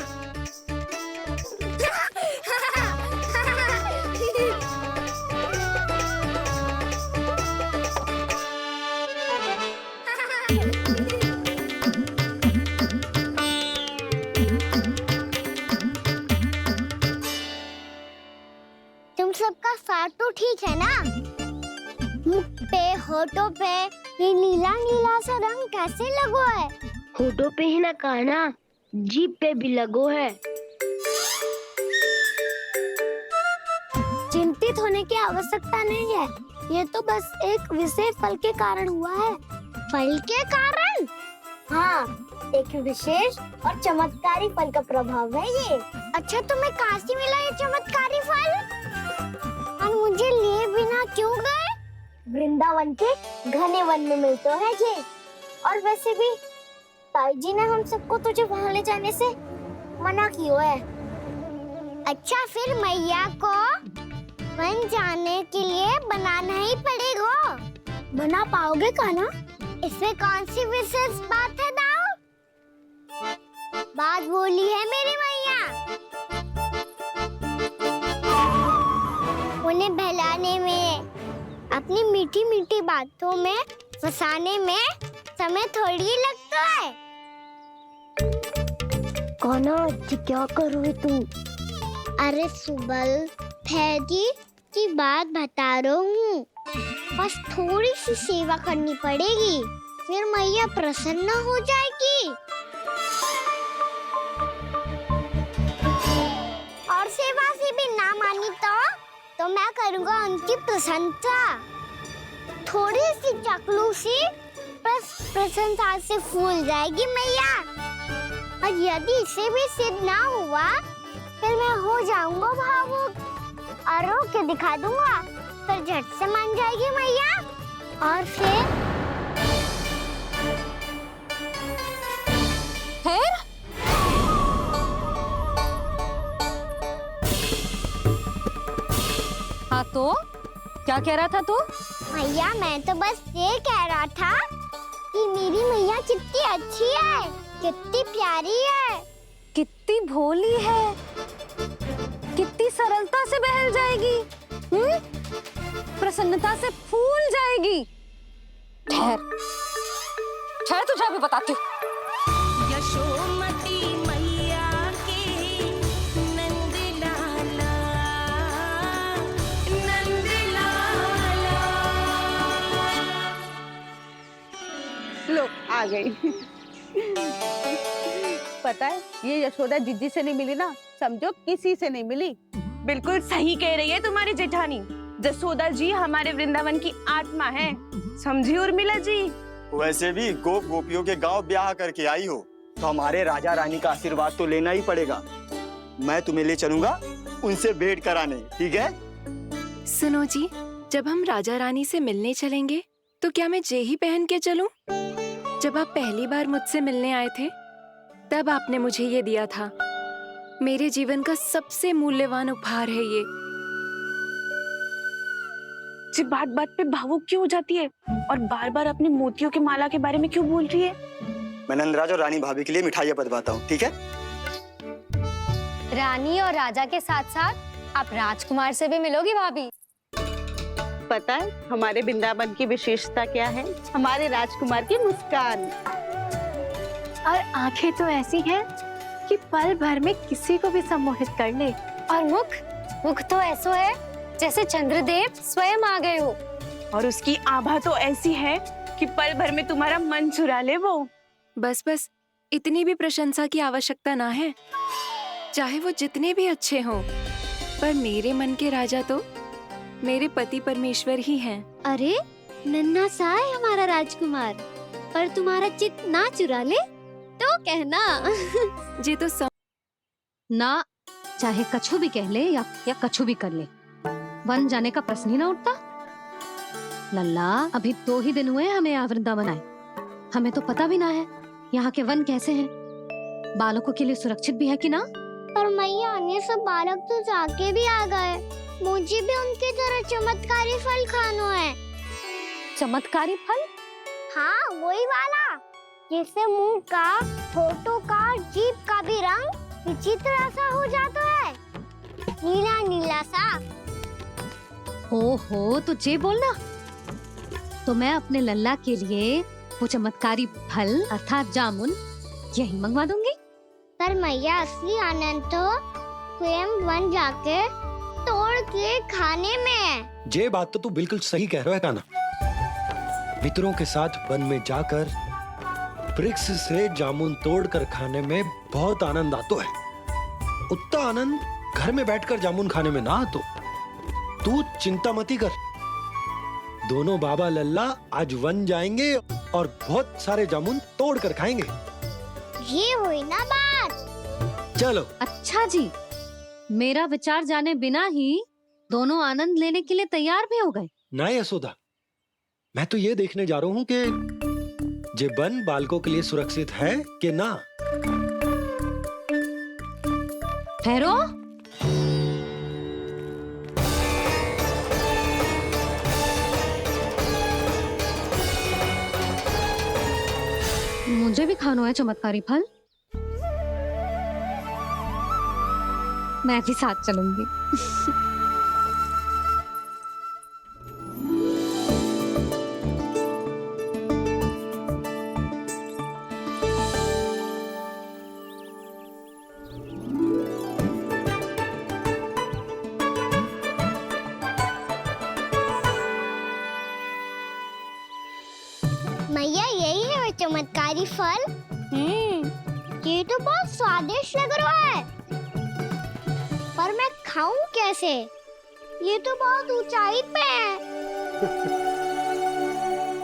Speaker 4: तुम सबका साथ तो ठीक है ना? मुख पे, होठों पे ये नीला नीला सा रंग कैसे लगो है?
Speaker 14: होठों पे ही ना कान्हा, जीभ पे भी लगो है।
Speaker 4: चिंतित होने की आवश्यकता नहीं है, ये तो बस एक विशेष फल के कारण हुआ है। फल के कारण? हाँ, एक विशेष और चमत्कारी फल का प्रभाव है ये। अच्छा, तुम्हें कहाँ से मिला ये चमत्कारी फल? और मुझे लिए बिना क्यों गए? वृंदावन के घने वन में मिलते हैं ये। और वैसे भी ताई जी ने हम सबको तुझे वहाँ ले जाने से मना किया है। अच्छा, फिर मैया को वन जाने के लिए बनाना ही पड़ेगा। बना पाओगे कान्हा? इसमें कौन सी विशेष बात है दाऊ? बात बोली है मेरी मैया। उन्हें बहलाने में, अपनी मीठी मीठी बातों में फंसाने में समय थोड़ी लगता है।
Speaker 14: कान्हा, क्या करोगे तुम?
Speaker 4: अरे सुबल, फैजी की बात बता रहा हूँ। बस थोड़ी सी सेवा करनी पड़ेगी, फिर मैया प्रसन्न हो जाएगी। तो मैं करूँगा उनकी प्रशंसा। थोड़ी सी चाकलूसी प्रशंसा से फूल जाएगी मैया। और यदि इसे भी सिद्ध ना हुआ फिर मैं हो जाऊंगा भावुक और रो के दिखा दूंगा, फिर झट से मान जाएगी मैया। और फिर
Speaker 1: हाँ तो क्या कह रहा था तू?
Speaker 4: मैया मैं तो बस ये कह रहा था कि मेरी मैया कितनी अच्छी है, कितनी प्यारी है,
Speaker 1: कितनी भोली है, कितनी सरलता से बहल जाएगी, प्रसन्नता से फूल जाएगी। ठहर ठहर, तुझे भी बताती हूँ।
Speaker 12: यशोमती मैया के नंद लाला, नंद लाला।
Speaker 3: लो आ गई। पता है ये यशोदा जीजी से नहीं मिली ना, समझो किसी से नहीं मिली। बिल्कुल सही कह रही है तुम्हारी जेठानी। जसोदा जी हमारे वृंदावन की आत्मा है, समझी उर्मिला जी।
Speaker 15: वैसे भी गोप गोपियों के गांव ब्याह करके आई हो तो हमारे राजा रानी का आशीर्वाद तो लेना ही पड़ेगा। मैं तुम्हें ले चलूंगा उनसे भेंट कराने, ठीक है?
Speaker 16: सुनो जी, जब हम राजा रानी से मिलने चलेंगे तो क्या मैं जे ही पहन के चलूं? जब आप पहली बार मुझसे मिलने आए थे तब आपने मुझे ये दिया था। मेरे जीवन का सबसे मूल्यवान उपहार है ये।
Speaker 3: जी बात बात पे भावुक क्यों हो जाती है और बार बार अपनी मोतियों की माला के बारे में क्यों बोल रही है?
Speaker 15: मैं नंदराज और रानी भाभी के लिए मिठाइयाँ बंटवाता हूँ, ठीक है?
Speaker 1: रानी और राजा के साथ साथ आप राजकुमार से भी मिलोगी भाभी।
Speaker 3: पता है हमारे वृंदावन की विशेषता क्या है? हमारे राजकुमार की मुस्कान।
Speaker 10: और आंखें तो ऐसी हैं कि पल भर में किसी को भी सम्मोहित कर ले।
Speaker 1: और मुख तो ऐसा है जैसे चंद्रदेव स्वयं आ गए हो।
Speaker 3: और उसकी आभा तो ऐसी है कि पल भर में तुम्हारा मन चुरा ले वो।
Speaker 16: बस बस, इतनी भी प्रशंसा की आवश्यकता ना है। चाहे वो जितने भी अच्छे हों, पर मेरे मन के राजा तो मेरे पति परमेश्वर ही हैं।
Speaker 1: अरे नन्हा सा है हमारा राजकुमार, पर तुम्हारा चित्त ना चुरा ले तो कहना।
Speaker 16: जी तो
Speaker 1: ना चाहे कछु भी कह ले या कछु भी कर ले, वन जाने का प्रश्न ही ना उठता। लल्ला, अभी 2 ही दिन हुए हमें यहाँ वृंदावन आए, हमें तो पता भी ना है यहाँ के वन कैसे हैं, बालकों के लिए सुरक्षित भी है कि ना।
Speaker 4: पर मैया अन्य सब बालक तो जाके भी आ गए, मुझे भी उनकी तरह चमत्कारी फल खाना है।
Speaker 1: चमत्कारी फल?
Speaker 4: हाँ वही वाला, जिससे मुंह का, होठों का, जीभ का भी रंग विचित्र सा हो जाता है, नीला नीला सा।
Speaker 1: हो तो जे बोलना, तो मैं अपने लल्ला के लिए वो चमत्कारी फल अर्थात जामुन यही मंगवा दूंगी।
Speaker 4: पर मैया असली आनंद तो स्वयं वन जाके तोड़ के खाने में है।
Speaker 2: ये बात तो तू बिल्कुल सही कह रहा है कान्हा। मित्रों के साथ वन में जाकर वृक्ष से जामुन तोड़कर खाने में बहुत आनंद आता है। उतना आनंद घर में बैठकर जामुन खाने में ना आतो। तू चिंता मती कर, दोनों बाबा लल्ला आज वन जाएंगे और बहुत सारे जामुन तोड़ कर खाएंगे।
Speaker 4: ये हुई ना बात।
Speaker 2: चलो।
Speaker 1: अच्छा जी, मेरा विचार जाने बिना ही दोनों आनंद लेने के लिए तैयार भी हो गए।
Speaker 2: ना यशोदा, मैं तो ये देखने जा रहा हूँ कि ये वन बालकों के लिए सुरक्षित है कि ना।
Speaker 1: ठहरो, मुझे भी खाना है चमत्कारी फल, मैं भी साथ चलूंगी।
Speaker 4: मैया यही है वो चमत्कारी फल। ये तो बहुत स्वादिष्ट लग रहा है, पर मैं खाऊं कैसे? ये तो बहुत ऊंचाई पे है।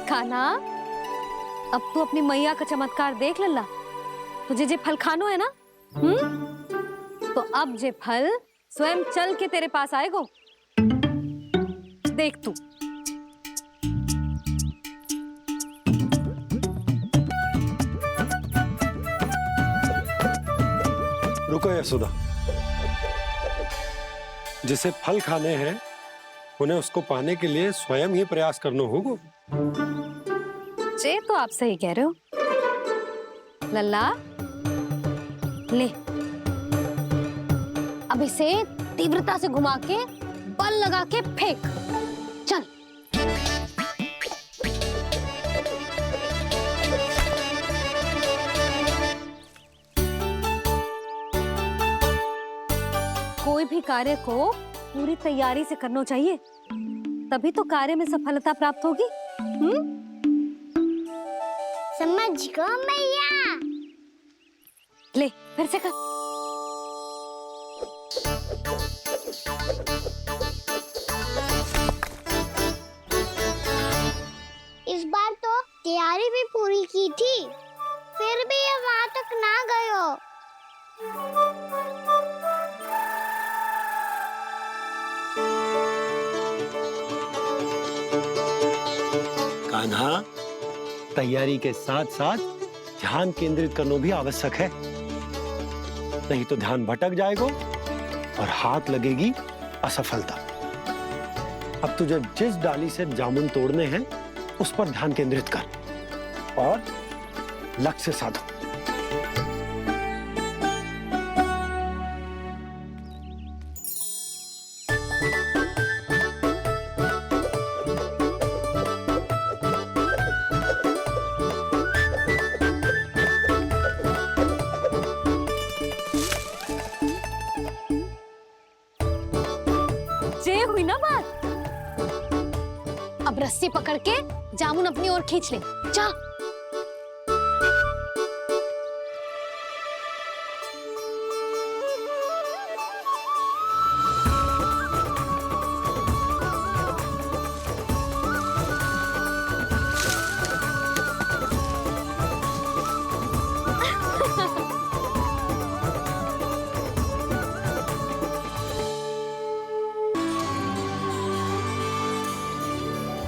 Speaker 1: कान्हा, अब तू अपनी मैया का चमत्कार देख लल्ला। तुझे जे फल खानो है ना, तो अब जे फल स्वयं चल के तेरे पास आएगो। देख तू।
Speaker 2: रुको यशोदा, जिसे फल खाने हैं उन्हें उसको पाने के लिए स्वयं ही प्रयास करना होगा।
Speaker 1: जे तो आप सही कह रहे हो लल्ला। ले, अब इसे तीव्रता से घुमा के बल लगा के फेंक। चल। कोई भी कार्य को पूरी तैयारी से करना चाहिए, तभी तो कार्य में सफलता प्राप्त होगी।
Speaker 4: समझ गो मैया।
Speaker 1: ले, फिर से कर।
Speaker 4: इस बार तो तैयारी भी पूरी की थी, फिर भी ये वहां तक ना गयो।
Speaker 2: कान्हा, तैयारी के साथ साथ ध्यान केंद्रित करना भी आवश्यक है, नहीं तो ध्यान भटक जाएगा और हाथ लगेगी असफलता। अब तुझे जिस डाली से जामुन तोड़ने हैं उस पर ध्यान केंद्रित कर और लक्ष्य साधो।
Speaker 1: जे हुई ना बात। अब रस्सी पकड़ के जामुन अपनी ओर खींच ले। जा।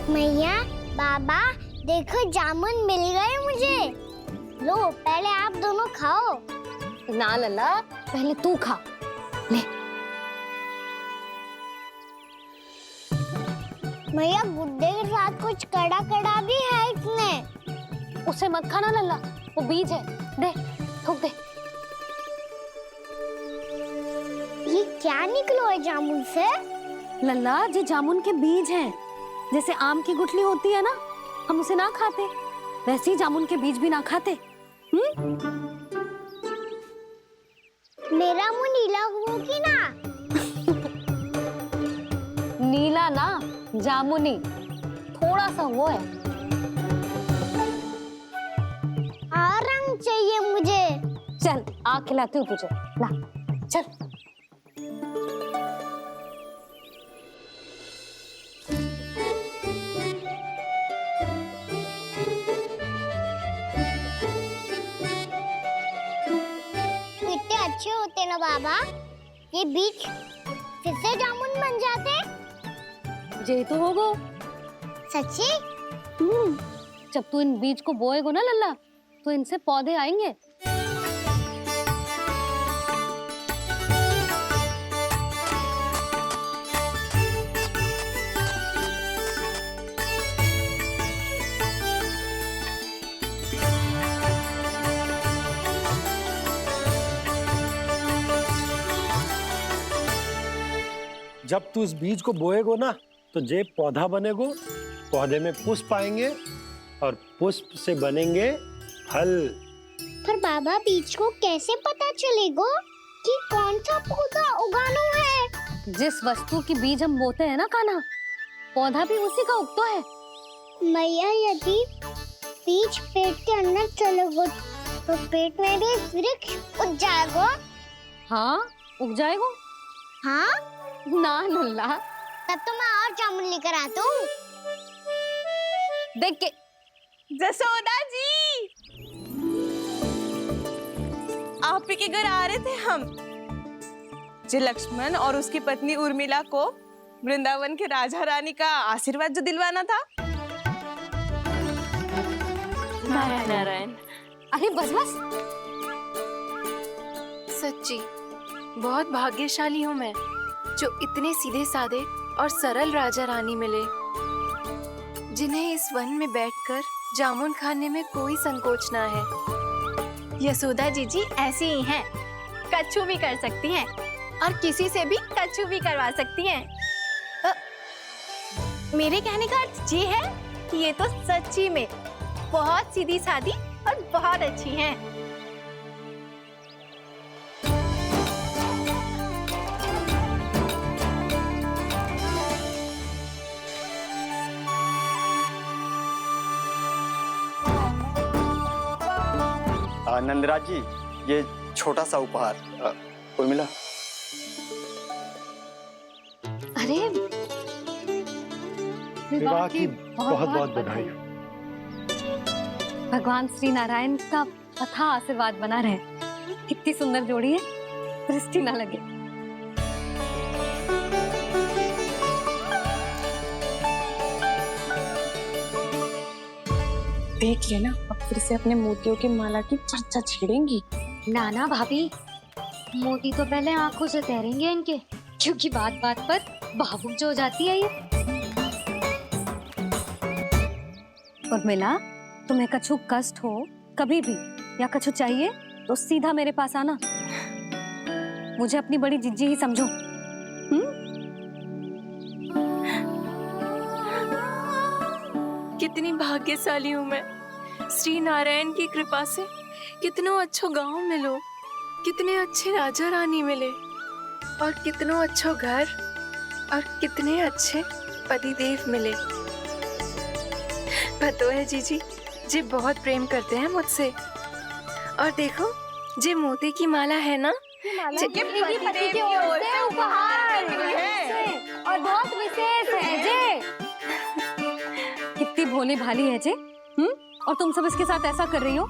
Speaker 4: मैया, बाबा, देखो जामुन मिल गए मुझे। लो, पहले आप दोनों खाओ।
Speaker 1: ना लल्ला, पहले तू खा। ले।
Speaker 4: मैया, गुड्डे के साथ कुछ कड़ा कड़ा भी है इसमें।
Speaker 1: उसे मत खाना लल्ला, वो बीज है। दे, थूक दे।
Speaker 4: ये क्या निकलो है जामुन से?
Speaker 1: लल्ला, ये जामुन के बीज हैं। जैसे आम की गुठली होती है ना, हम उसे ना खाते, वैसे ही जामुन के बीज भी ना खाते।
Speaker 4: मेरा मुंह नीला हुआ कि ना?
Speaker 1: नीला ना, जामुनी। थोड़ा सा वो है।
Speaker 4: और रंग चाहिए मुझे।
Speaker 1: चल, आ खिलाती हूँ तुझे। ला, चल।
Speaker 4: अच्छे होते ना बाबा, ये बीज फिर से जामुन बन जाते।
Speaker 1: जे तो होगो।
Speaker 4: सच्ची?
Speaker 1: जब तू इन बीज को बोएगो ना लल्ला, तो इनसे पौधे आएंगे।
Speaker 2: जब तू इस बीज को बोएगो ना, तो जे पौधा बनेगो, पौधे में पुष्प आएंगे और पुष्प से बनेंगे फल।
Speaker 4: पर बाबा, बीज को कैसे पता चलेगा कि कौन सा पौधा उगाना है?
Speaker 1: जिस वस्तु की बीज हम बोते हैं ना कान्हा, पौधा भी उसी का उगता है।
Speaker 4: मैया, यदि बीज पेट के अंदर चलेगा तो पेट में भी वृक्ष उग जाएगा।
Speaker 1: हाँ, उग जाएगा।
Speaker 4: हाँ?
Speaker 1: ना लल्ला,
Speaker 4: तब तो मैं और जामुन लेकर आता हूँ।
Speaker 1: देख के
Speaker 3: जसोदा जी, आप ही के घर आ रहे थे हम। जी लक्ष्मण और उसकी पत्नी उर्मिला को वृंदावन के राजा रानी का आशीर्वाद जो दिलवाना था।
Speaker 16: नारायण नारायण।
Speaker 1: अरे बस बस,
Speaker 16: सच्ची बहुत भाग्यशाली हूँ मैं, जो इतने सीधे साधे और सरल राजा रानी मिले, जिन्हें इस वन में बैठकर जामुन खाने में कोई संकोच ना है।
Speaker 1: यशोदा जीजी ऐसी ही हैं, कच्छू भी कर सकती हैं और किसी से भी कच्छू भी करवा सकती हैं। मेरे कहने का अर्थ ये है कि ये तो सच्ची में बहुत सीधी सादी और बहुत अच्छी हैं।
Speaker 15: नंदराज जी, ये छोटा सा उपहार। उर्मिला।
Speaker 1: अरे
Speaker 2: विवाह की बहुत बहुत बधाई।
Speaker 1: भगवान श्री नारायण का अथाह आशीर्वाद बना रहे। कितनी सुंदर जोड़ी है, दृष्टि ना लगे।
Speaker 3: देख लेना, अब फिर से अपने मोतियों की माला की चर्चा छेड़ेंगी।
Speaker 1: नाना भाभी, मोती तो पहले आंखों से तैरेंगे इनके, क्योंकि बात बात पर भावुक जो हो जाती है ये। उर्मिला, तुम्हें कछु कष्ट हो कभी भी या कछु चाहिए तो सीधा मेरे पास आना। मुझे अपनी बड़ी जिज्जी ही समझो।
Speaker 16: कितनी भाग्यशाली हूँ मैं, श्री नारायण की कृपा से कितनों अच्छो गांव मिलो, कितने अच्छे राजा रानी मिले, और कितनों अच्छो घर और कितने अच्छे पति देव मिले। पतो है जीजी, जी बहुत प्रेम करते हैं मुझसे। और देखो, जे मोती की माला है ना,
Speaker 1: ये पति की ओर से उपहार है और बहुत विशेष है जे। कितनी भोली भाली है जे। और तुम सब इसके साथ ऐसा कर रही हो।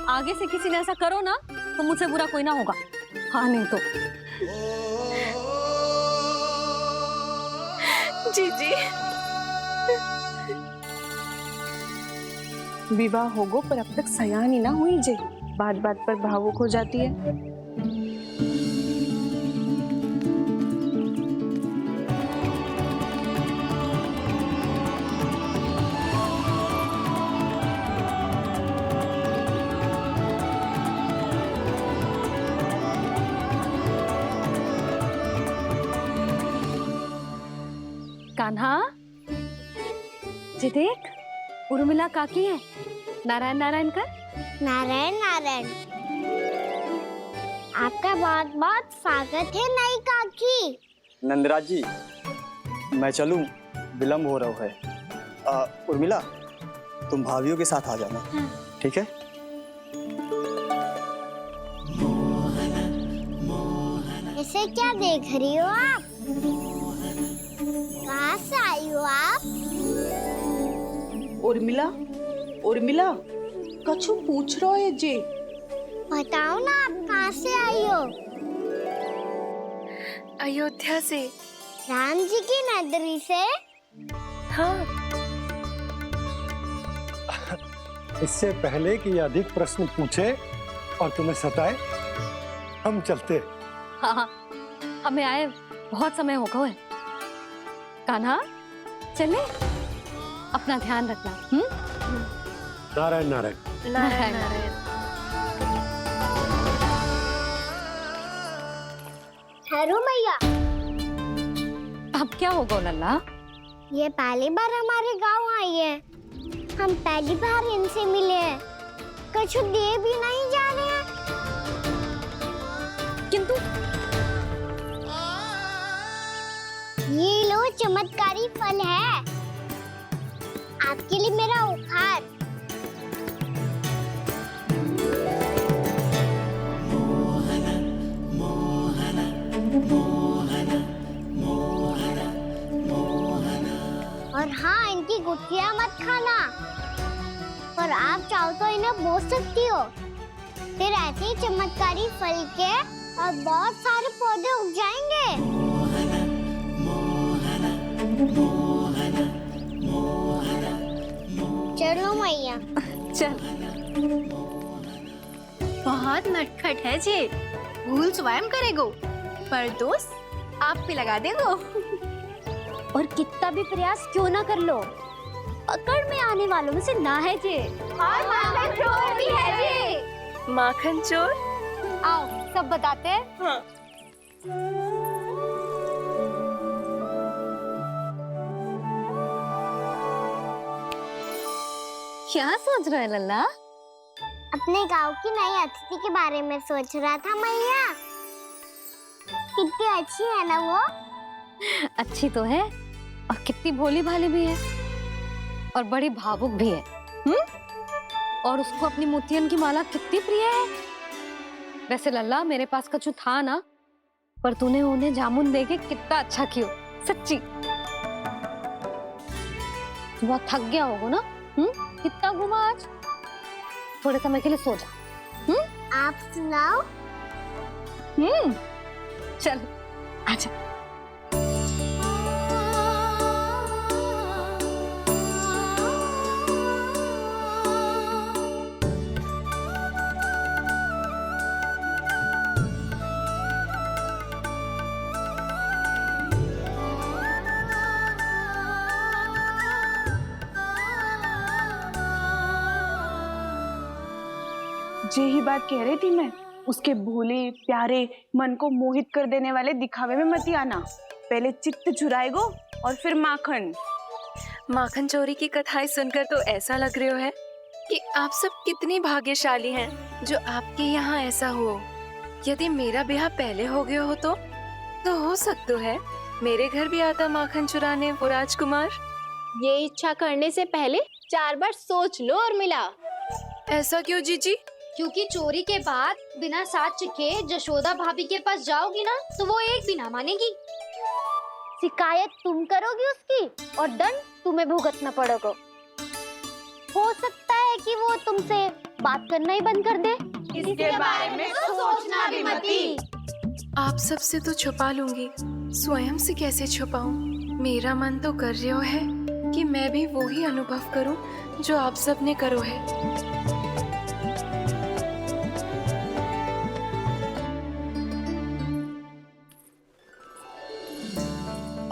Speaker 1: आगे से किसी ने ऐसा करो ना तो मुझसे बुरा कोई ना होगा। हाँ नहीं तो।
Speaker 16: जीजी,
Speaker 3: विवाह होगो पर अब तक सयान ही ना हुई जे, बात बात पर भावुक हो जाती है।
Speaker 1: कान्हा, जी देख, उर्मिला काकी है। नारायण नारायण कर।
Speaker 4: नारायण नारायण। आपका बहुत बहुत स्वागत है नई काकी।
Speaker 15: नंदराज जी, मैं चलूं, विलम्ब हो रहा है। उर्मिला, तुम भाभियों के साथ आ जाना। ठीक है?
Speaker 4: इसे क्या देख रही हो आप? कहाँ से आई हो आप?
Speaker 3: उर्मिला, उर्मिला, कछु पूछ रहा है जे।
Speaker 4: बताओ ना, आप कहाँ से आई हो?
Speaker 16: अयोध्या से।
Speaker 4: राम जी की नगरी से?
Speaker 16: हाँ।
Speaker 2: इससे पहले कि अधिक प्रश्न पूछे और तुम्हें सताए, हम चलते।
Speaker 1: हाँ, हमें आए बहुत समय हो गया है। कान्हा, चले, अपना ध्यान रखना।
Speaker 2: नारायण नारायण।
Speaker 16: नारायण नारायण।
Speaker 4: ठहरो मैया।
Speaker 1: अब क्या होगा लल्ला?
Speaker 4: ये पहली बार हमारे गांव आई है। हम पहली बार इनसे मिले हैं। कुछ दे भी नहीं जा रहे हैं।
Speaker 1: किंतु
Speaker 4: ये लो, चमत्कारी फल है आपके लिए मेरा उपहार। सब्जियां मत खाना। पर आप चाहो तो इन्हें बो सकती हो, फिर ऐसे ही चमत्कारी फल के और बहुत सारे पौधे उग जाएंगे। चलो मैया।
Speaker 1: चल।
Speaker 17: बहुत नटखट है जे, भूल स्वयं करेगो, पर दोस्त आप पे लगा देगो।
Speaker 1: और कितना भी प्रयास क्यों ना कर लो, पकड़ में आने वालों में से ना है जे।
Speaker 17: और माखन चोर भी है जे।
Speaker 16: माखन चोर?
Speaker 1: आओ सब बताते हैं।
Speaker 16: हाँ।
Speaker 1: क्या सोच रहे लल्ला?
Speaker 4: अपने गांव की नई अतिथि के बारे में सोच रहा था मैया। कितनी अच्छी है ना वो?
Speaker 1: अच्छी तो है और कितनी भोली भाली भी है और बड़ी भावुक भी है। और उसको अपनी मोतियन की माला कितनी प्रिय है। वैसे लल्ला मेरे पास कछु था ना, पर तूने उन्हें जामुन देके कितना अच्छा किया, सच्ची। बहुत थक गया होगा ना? कितना घुमा आज? थोड़े समय के लिए सो जा।
Speaker 4: आप सुनाओ।
Speaker 1: चल आजा।
Speaker 3: जे ही बात कह रही थी मैं, उसके भोले प्यारे मन को मोहित कर देने वाले दिखावे में मत आना। पहले चित्त चुराएगो और फिर माखन।
Speaker 16: माखन चोरी की कथाएं सुनकर तो ऐसा लग रहा है कि आप सब कितनी भाग्यशाली हैं जो आपके यहाँ ऐसा हो। यदि मेरा ब्याह पहले हो गया हो तो हो सकता है मेरे घर भी आता माखन चुराने वो राजकुमार।
Speaker 17: ये इच्छा करने से पहले 4 बार सोच लो और मिला।
Speaker 16: ऐसा क्यों जीजी?
Speaker 1: क्योंकि चोरी के बाद बिना साथ के जशोदा भाभी के पास जाओगी ना तो वो एक भी ना मानेगी। शिकायत तुम करोगी उसकी और दंड तुम्हें भुगतना पड़ेगा। हो सकता है कि वो तुमसे बात करना ही बंद कर दे।
Speaker 3: इसके बारे में तो सोचना भी मती।
Speaker 16: आप सबसे तो छुपा लूंगी, स्वयं से कैसे छुपाऊं? मेरा मन तो कर रहा है कि मैं भी वो ही अनुभव करूं जो आप सब ने करो है।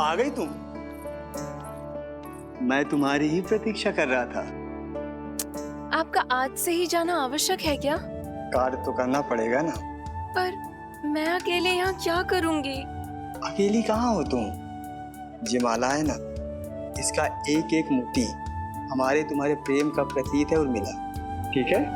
Speaker 15: आ गई तुम? मैं तुम्हारी ही प्रतीक्षा कर रहा था।
Speaker 16: आपका आज से ही जाना आवश्यक है क्या?
Speaker 15: कार्य तो करना पड़ेगा ना।
Speaker 16: पर मैं अकेले यहाँ क्या करूँगी?
Speaker 15: अकेली कहाँ हो तुम? ये माला है ना, इसका एक एक मोती हमारे तुम्हारे प्रेम का प्रतीक है उर्मिला, ठीक है?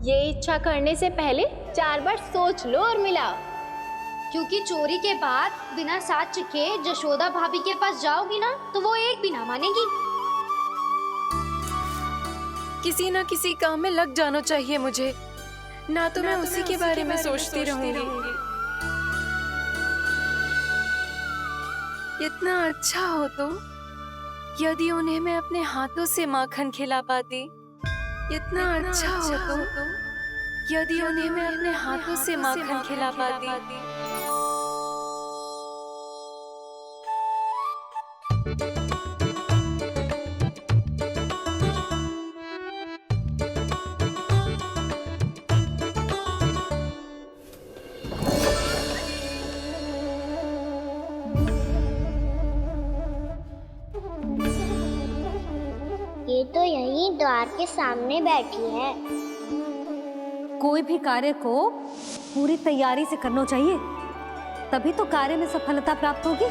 Speaker 17: ये इच्छा करने से पहले 4 बार सोच लो और मिला।
Speaker 1: क्योंकि चोरी के बाद बिना साथ के जशोदा भाभी के पास जाओगी ना तो वो एक भी ना मानेगी।
Speaker 16: किसी ना किसी काम में लग जाना चाहिए मुझे, ना तो मैं उसी के बारे में सोचती रहूंगी। इतना अच्छा हो तो यदि उन्हें मैं अपने हाथों से माखन खिला पाती। इतना अच्छा हो तो यदि उन्हें मैं अपने हाथों से माखन खिला पाती।
Speaker 4: ये तो यहीं द्वार के सामने बैठी है।
Speaker 1: कोई भी कार्य को पूरी तैयारी से करना चाहिए, तभी तो कार्य में सफलता प्राप्त होगी।